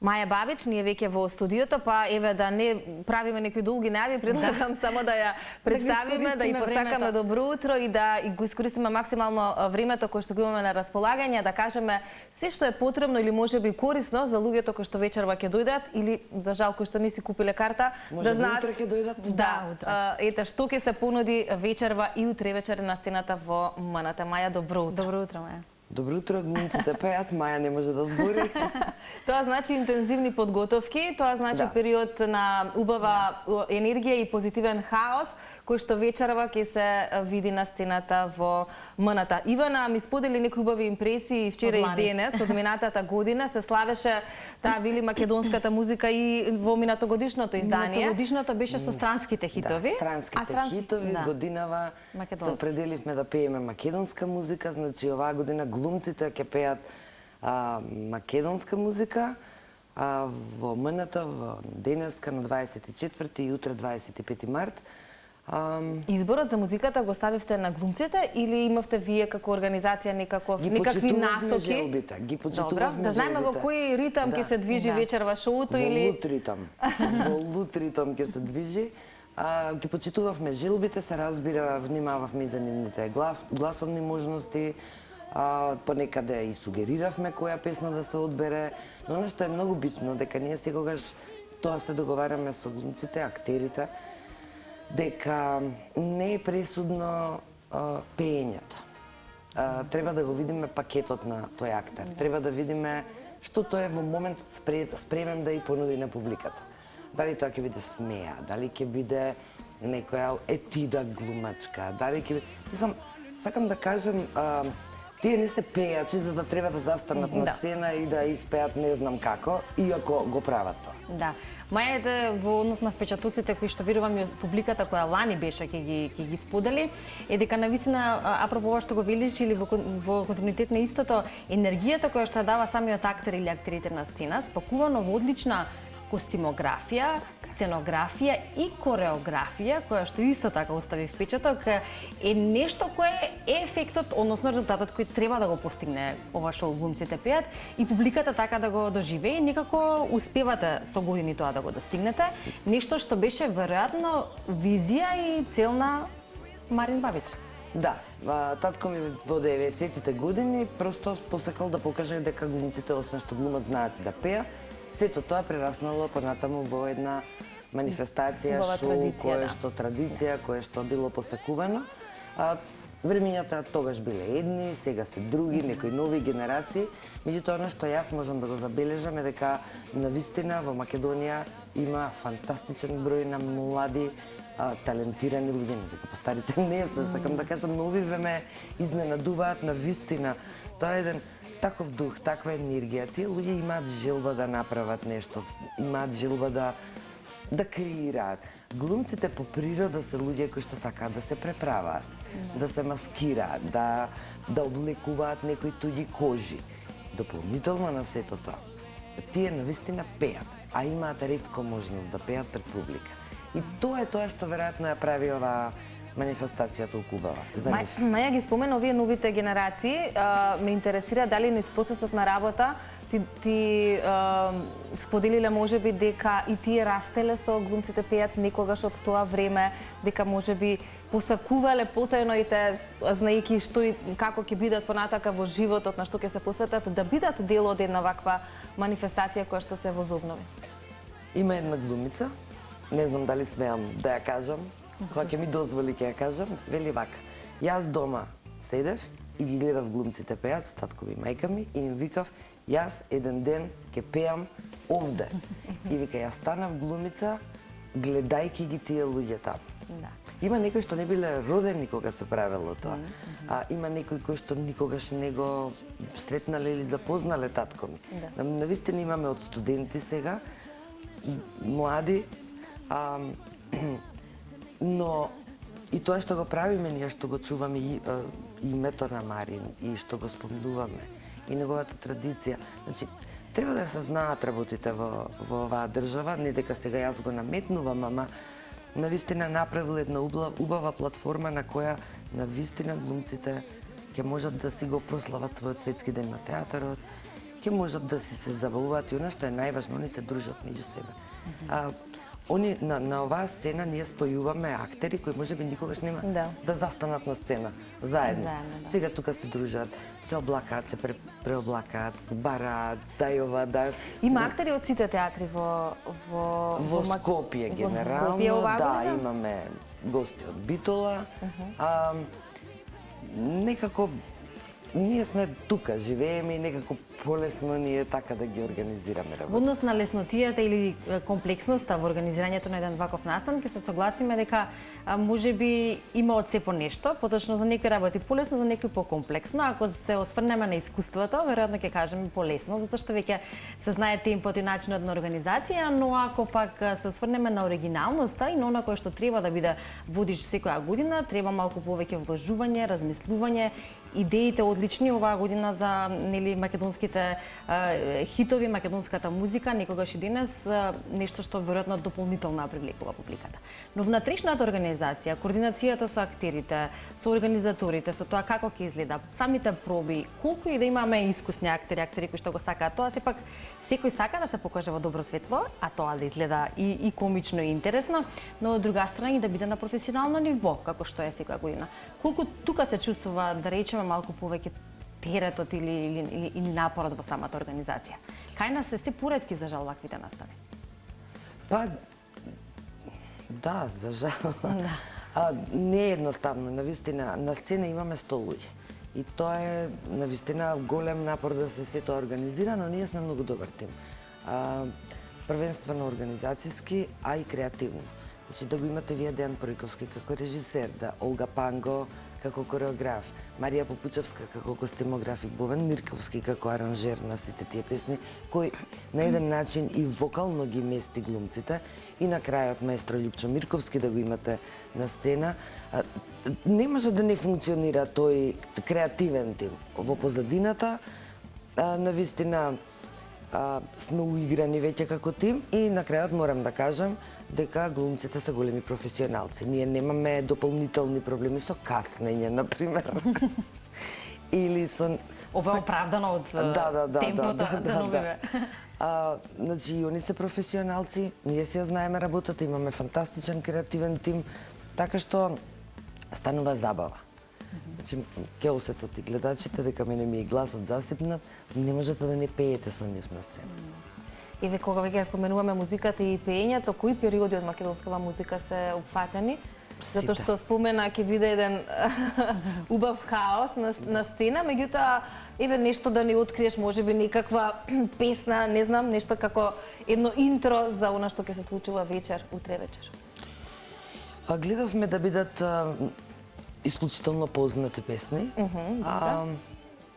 Маја Бабич, ние веќе во студиото, па еве да не правиме некои долги најави, предлагам само да ја представиме, да ја посакаме добро утро и да го искористиме максимално времето кое што го имаме на располагање, да кажеме се што е потребно или можеби корисно за луѓето кои што вечерва ќе дојдат или за жал кои што не си купиле карта, да знаат утре ќе дојдат. Да, ете што ќе се понуди вечерва и утре вечер на сцената во МНТ. Маја, добро утро. Добро утро, Маја. Добро утро, глумците пеат, Маја не може да збори. Тоа значи интензивни подготовки, тоа значи период на убава енергија и позитивен хаос, кој што вечерва ќе се види на сцената во МНТ. Ивана ми сподели некои убави импресии вчера и денес, од минатата година се славеше таа вели македонската музика и во минатогодишното издание. Минатогодишното беше со странските хитови. Странските хитови, годинава се определивме да пееме македонска музика, значи оваа година глумците ќе пеат македонска музика, во МНТ во денеска на 24 и утре 25 март. Изборот за музиката го ставивте на глумците или имавте вие како организација некакви насоки? Ги почитувавме да знаеме во кој ритам ќе се движи вечерва шоуто или во лут ритам. Во лут ритам ќе се движи. Ги почитувавме желбите, се разбира, внимававме и за нивните гласовни можности. Понекаде и сугериравме која песна да се одбере, но она што е многу битно дека ние секогаш тоа се договараме со глумците, актерите, дека не е пресудно пеењето. Треба да го видиме пакетот на тој актер. Треба да видиме што тој е во моментот спремен да и понуди на публиката. Дали тоа ќе биде смеа, дали ќе биде некоја етида глумачка, дали ќе биде... Мислам, сакам да кажем, тие не се пејачи за да треба да застанат на сцена и да испеат не знам како, иако го прават тоа. Да. Маја, во однос на впечатоците кои што верувам и публиката која лани беше ќе ги сподели, е дека навистина апропо ова што го велиш или во континуитет на истото, енергијата која што ја дава самиот актер или актерите на сцена, спакувано во одлична костимографија, сценографија и кореографија, која што исто така остави впечаток, е нешто кое е ефектот, односно резултатот кој треба да го постигне ова шоу глумците пеат и публиката така да го доживее, некако успевате со години тоа да го достигнете. Нешто што беше веројатно визија и цел на Марин Бабич. Да, татко ми во 90-тите години просто посакал да покаже дека глумците освен што глумат знаат да пеат. Сето тоа прераснало понатаму во една манифестација, шоу, кое што традиција, кое што било посакувано. Времењата тогаш биле едни, сега се други, некои нови генерации. Меѓутоа, она што јас можам да го забележам е дека навистина во Македонија има фантастичен број на млади, талентирани луѓе, дека постарите не се, сакам да кажам, новиве ме изненадуваат навистина. Тоа е еден таков дух, таква енергија. Тие луѓе имаат желба да направат нешто, имаат желба да креираат. Глумците по природа се луѓе кои што сакаат да се преправаат, да се маскираат, да облекуваат некои туѓи кожи. Дополнително на сето тоа, тие навистина пеат, а имаат ретко можност да пеат пред публика. И тоа е тоа што веројатно ја прави оваа манифестација толку убава за нив. Маја ги спомена овие новите генерации, ме интересира дали низ процесот на работа ти споделиле можеби дека и тие растеле со глумците пеат некогаш од тоа време, дека можеби посакувале потајно и те знаејќи што и како ќе бидат понатака во животот, на што ќе се посветат, да бидат дел од една ваква манифестација која што се возобнови. Има една глумица, не знам дали смеам да ја кажам, кога ќе ми дозволи ќе ја кажам, вели вака: јас дома седев и ги гледав глумците пеат со татко ми и мајка ми и им викав: јас еден ден ќе пеам овде. И вика, јас станав глумица гледајќи ги тие луѓе таму. Има некои што не биле родени кога се правело тоа. Има некои кои што никогаш не го сретнале или запознале татко ми. Навистина имаме од студенти сега, млади, но и тоа што го правиме ние, што го чуваме името на Марин и што го спомнуваме и неговата традиција. Значи, треба да се знаат работите во оваа држава, не дека сега јас го наметнувам, ама навистина направил една убава платформа на која навистина глумците ќе можат да си го прослават својот светски ден на театарот ќе можат да си се забавуваат и она што е најважно, они се дружат меѓу себе. Они на оваа сцена ние спојуваме актери кои можеби никогаш нема да застанат на сцена заедно. Сега тука се дружат, се облакаат, се преоблакаат, бараат, дај ова, дај. Има актери од сите театри во Скопје генерално, да, имаме гости од Битола. Некако ние сме тука, живееме и некако полесно ни е така да ги организираме работа. Во однос на леснотијата или комплексноста во организирањето на еден ваков настан, ќе се согласиме дека можеби има од се по нешто, поточно за некои работи полесно, за некои покомплексно. Ако се осврнеме на искуството, веројатно ќе кажеме полесно, затоа што веќе се знае темпот и начинот на организација, но ако пак се осврнеме на оригиналноста и на она кое што треба да биде водиш секоја година, треба малку повеќе вложување, размислување. Идеите одлични оваа година за македонските хитови, македонската музика, некогаш и денес, нешто што веројатно дополнително привлекува публиката. Но внатрешната организација, координацијата со актерите, со организаторите, со тоа како ќе изгледа, самите проби, колку и да имаме искусни актери кои што го сакаат тоа, сепак секој сака да се покаже во добро светло, а тоа да изгледа и комично и интересно, но од друга страна и да биде на професионално ниво, како што е секоја година. Колку тука се чувствува, да речеме, малку повеќе теретот или напорот во самата организација? Кај нас се поретки за жал ваквите настани? Па, да, за жал. Не е едноставно, навистина, на сцена имаме 100 луѓе. И тоа е навистина голем напор да се сето организира, но ние сме многу добар тим. Првенствено организацијски, а и креативно. Значи да го имате вие Дејан Пројковски како режисер, да Олга Панго како кореограф, Марија Попучевска како костимограф и Бовен Мирковски како аранжер на сите тие песни, кој на еден начин и вокално ги мести глумците, и на крајот маестро Љупчо Мирковски да го имате на сцена. Не може да не функционира тој креативен тим во позадината. Навистина сме уиграни веќе како тим и на крајот морам да кажам дека глумците се големи професионалци. Ние немаме дополнителни проблеми со каснење, например. Или со... Ова е оправдано од темпото на деновиве. Значи, и они се професионалци, ние си ја знаеме работата, имаме фантастичен креативен тим, така што станува забава. Значи, ќе осетат и гледачите дека мене ми е гласот засипнат, не можете да не пеете со нив на сцена. Еве, кога веќе споменуваме музиката и пеењето, кои периоди од македонскава музика се опфатени? Затоа што спомена ќе биде еден убав хаос на сцена, меѓутоа еве нешто да ни откриеш, можеби некаква песна, не знам, нешто како едно интро за она што ќе се случува вечер, утре вечер. Гледавме да бидат исклучително познати песни.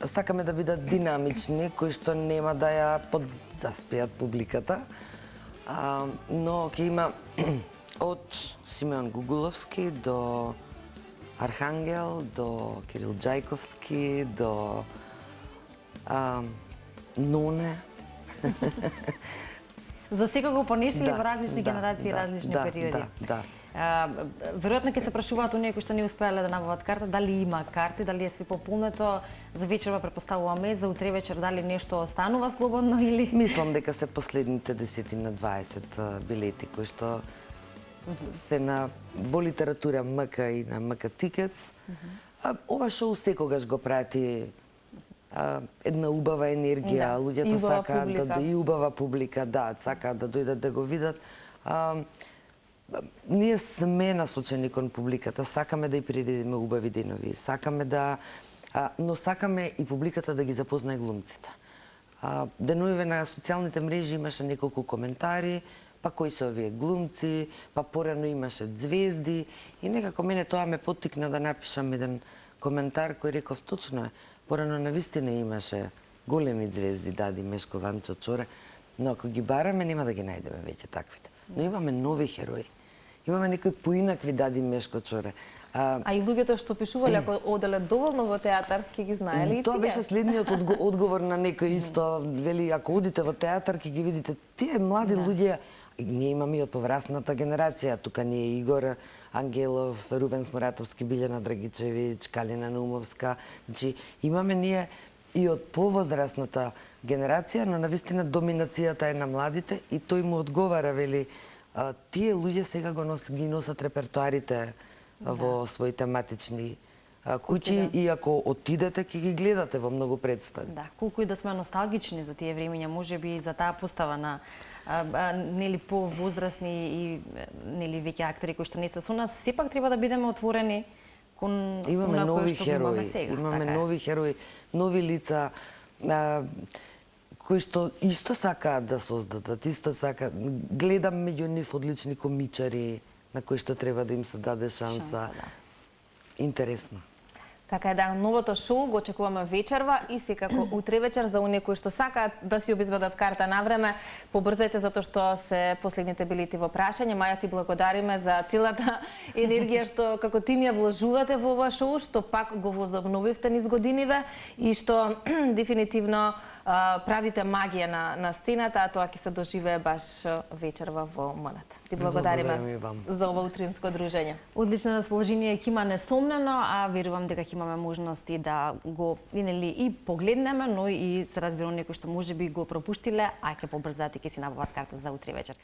Сакаме да бидат динамични, кои што нема да ја подзаспијат публиката. Но ќе има од Симеон Гугуловски до Архангел, до Кирил Џајковски, до Ноне. За секого понештили во различни генерации и различни периоди. Да. Веројатно ќе се прашуваат оние кои што не успеале да набават карта, дали има карти, дали е сви пополнето, за вечерва претпоставуваме, за утре вечер дали нешто останува слободно или... Мислам дека се последните 10 на 20 билети кои што се во литература МК и на МК Tickets. Ова шоу секогаш го прати една убава енергија, луѓето сакаат и убава публика, сакаат да дојдат да го видат. Ние сме насочени кон публиката, сакаме да ја приредиме убави денови, но сакаме и публиката да ги запознае глумците. Деновиве на социјалните мрежи имаше неколку коментари, па кои се овие глумци, па порано имаше звезди и некако мене тоа ме поттикна да напишам еден коментар кој реков точно е, порано навистина имаше големи звезди, Дади Мешко, Ванчо Чоре, но ако ги бараме нема да ги најдеме веќе таквите. Но имаме нови херои. Имаме некои поинакви Дади Мешко Чоре. А и луѓето што пишувале, ако оделе доволно во театар, ќе ги знаеле и тоа беше следниот одговор на некој исто. Вели, ако одите во театар, ќе ги видите тие млади луѓе. Ние имаме и од поврасната генерација. Тука ни е Игор Ангелов, Рубен Смуратовски, Билјана Драгичевиќ, Калина Наумовска. Значи, имаме ние и од повозрастната генерација, но навистина доминацијата е на младите и тој му одговара, вели, тие луѓе сега ги носат репертуарите во своите матични куќи и ако отидете ќе ги гледате во многу представи. Да, колку и да сме носталгични за тие времења, можеби и за таа постава на нели повозрастни и нели веќе актери кои што не се со нас, сепак треба да бидеме отворени кон имаме нови што херои, сега, имаме така нови херои, нови лица кои што исто сакаат да создадат, исто сакаат. Гледам меѓу нив одлични комичари на кои што треба да им се даде шанса. Интересно. Така е, да, новото шоу го очекуваме вечерва и секако утре вечер за оние кои што сакаат да си обезбедат карта на време. Побрзајте затоа што се последните билети во прашање. Маја, ти благодариме за целата енергија што како тим ја вложувате во ова шоу, што пак го возобновивте низ годиниве и што дефинитивно правите магија на сцената, а тоа ќе се доживее баш вечерва во МНТ. Ти благодариме за ова утринско дружење. Одлично расположение ќе има несомнено, а верувам дека ќе имаме можности да го и погледнеме, но и се разбира некои што можеби го пропуштиле, а ќе побрзаат и ќе си набават карта за утре вечер.